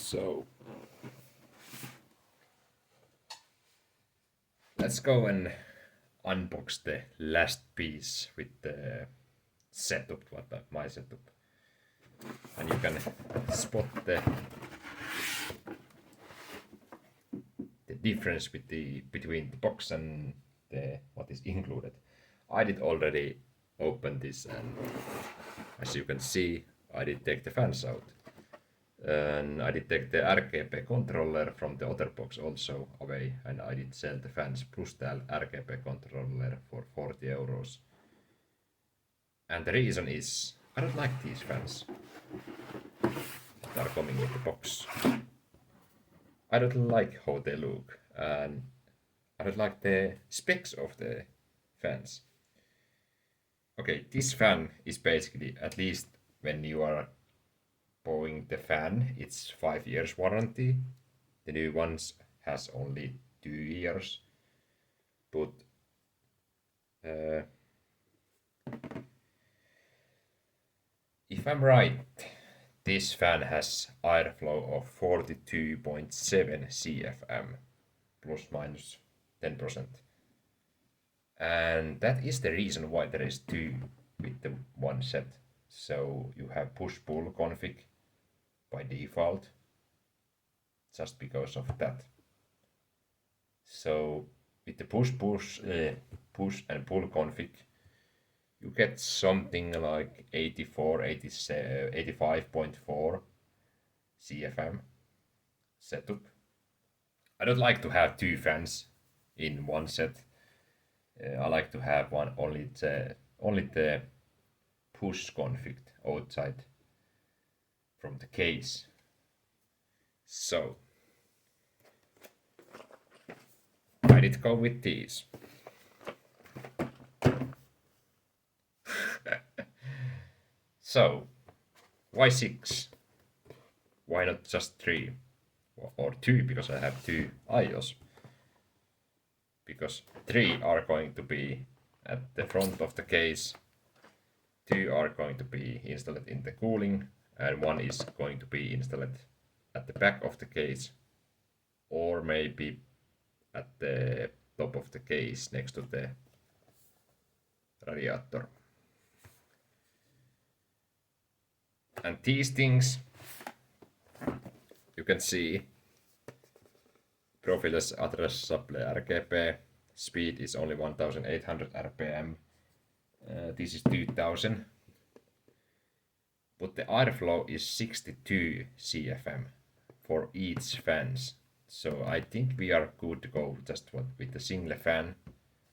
So let's go and unbox the last piece with the setup, my setup. And you can spot the difference between the box and what is included. I did already open this, and as you can see, I did take the fans out. And I did take the RGB controller from the other box also away, and I did sell the fans plus the RGB controller for 40 euros. And the reason is, I don't like these fans that are coming with the box. I don't like how they look, and I don't like the specs of the fans. Okay, this fan is basically, at least when you are buying the fan, it's 5 years warranty. The new ones has only 2 years. But if I'm right, this fan has airflow of 42.7 CFM, plus minus 10%. And that is the reason why there is two with the one set. So you have push-pull config by default, just because of that. So with the push and pull config, you get something like 85.4 CFM setup. I don't like to have two fans in one set. I like to have one only the push config outside from the case. So I did go with these. So why 6? Why not just 3 or 2? Because I have 2 IOs. Because 3 are going to be at the front of the case, 2 are going to be installed in the cooling, and 1 is going to be installed at the back of the case, or maybe at the top of the case next to the radiator. And these things, you can see, profileless addressable RGB, speed is only 1800 RPM, this is 2000, but the airflow is 62 CFM for each fans. So I think we are good to go just with the single fan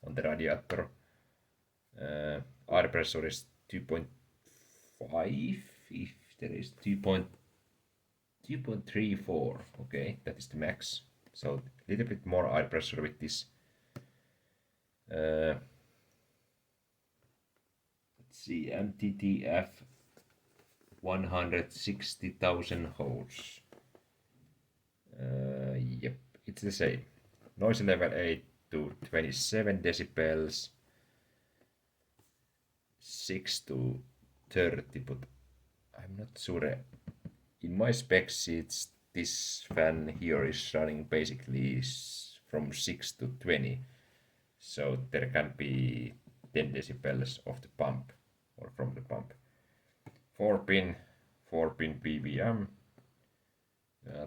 on the radiator. Air pressure is 2.5, if there is 2.34, okay, that is the max. So a little bit more air pressure with this. Let's see, MTTF 160,000 holes. Yep, it's the same. Noise level 8 to 27 decibels, 6 to 30, but I'm not sure. In my spec sheets, this fan here is running basically from 6 to 20. So there can be 10 decibels of the pump or from the pump. 4-pin PWM,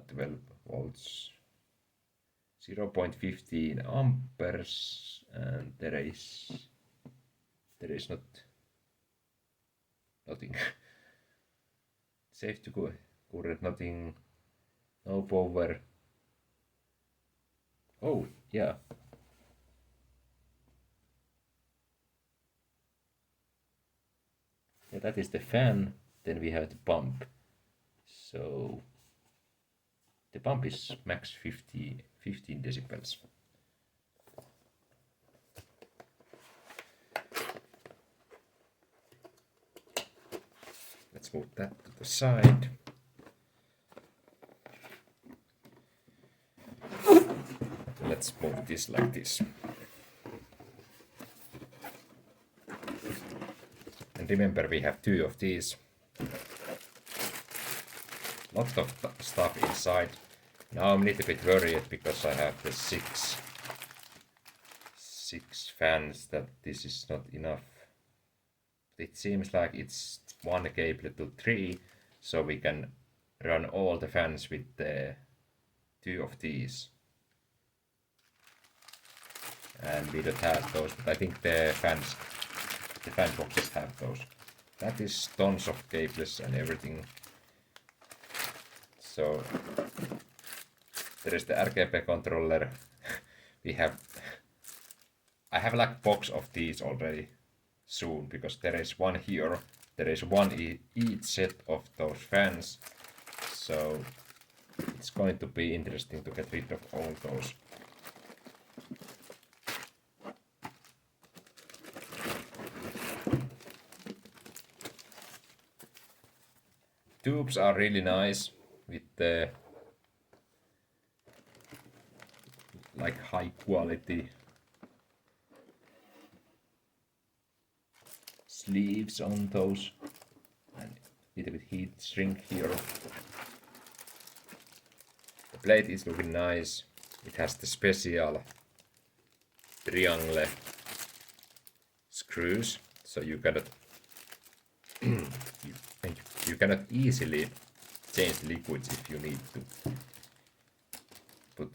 12 volts, 0.15 amperes, and there is nothing. Safe to go. Current, nothing, no power. Oh, yeah. Yeah, that is the fan. Then we have the pump. So the pump is max 15 decibels. Let's move that to the side. Let's move this like this. And remember, we have 2 of these. lot of stuff inside. Now I'm a little bit worried because I have the six fans that this is not enough. It seems like it's one cable to 3, so we can run all the fans with the 2 of these. And we don't have those, but I think the fan boxes have those. That is tons of cables and everything. So there is the RGB controller. I have like box of these already soon, because there is one here. There is one each set of those fans. So it's going to be interesting to get rid of all those. Tubes are really nice with the like high quality sleeves on those, and a little bit heat shrink here. The blade is looking nice. It has the special triangle screws, so you cannot you cannot easily change the liquids if you need to. But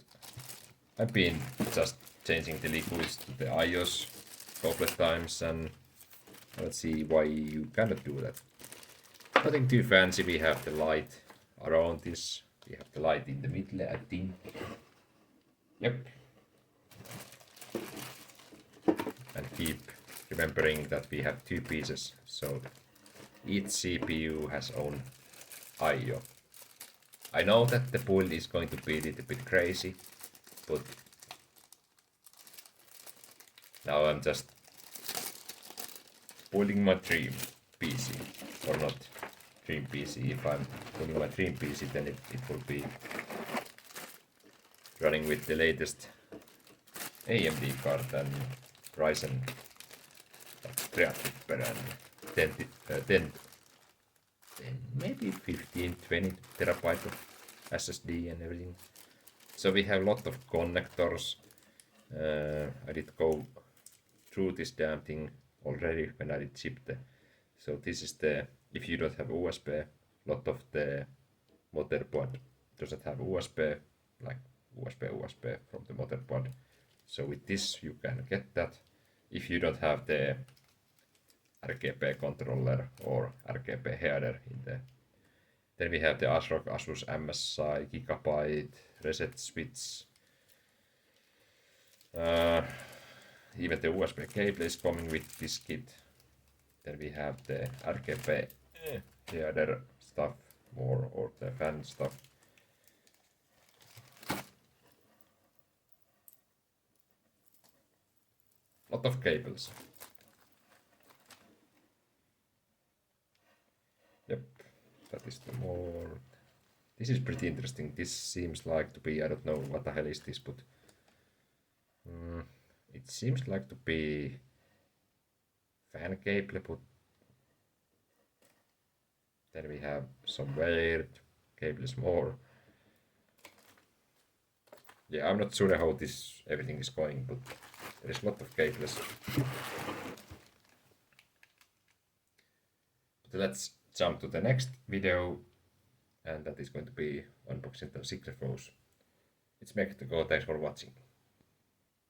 I've been just changing the liquids to the iOS a couple of times, and let's see why you cannot do that. Nothing too fancy. We have the light around this. We have the light in the middle, I think. Yep. And keep remembering that we have 2 pieces, so each CPU has own I/O. I know that the build is going to be a little bit crazy, but now I'm just building my dream PC, or not dream PC. If I'm building my dream PC, then it will be running with the latest AMD card and Ryzen Threadripper and 10, maybe 15, 20 terabyte of SSD and everything. So we have a lot of connectors. I did go through this damn thing already when I did ship the. So this is the, if you don't have USB, lot of the motherboard doesn't have USB, like USB from the motherboard. So with this you can get that. If you don't have the RGB controller or RGB header in the, then we have the ASRock, Asus MSI, Gigabyte, reset switch. Even the USB cable is coming with this kit. Then we have the RGB header stuff more, or the fan stuff. Lot of cables. Yep, that is the more. This is pretty interesting. This seems like to be, I don't know what the hell is this, but it seems like to be fan cable, but then we have some weird cables more. Yeah, I'm not sure how this everything is going, but there is a lot of cables. But let's jump to the next video, and that is going to be unboxing the SickleFlows. It's Mek to go. Thanks for watching.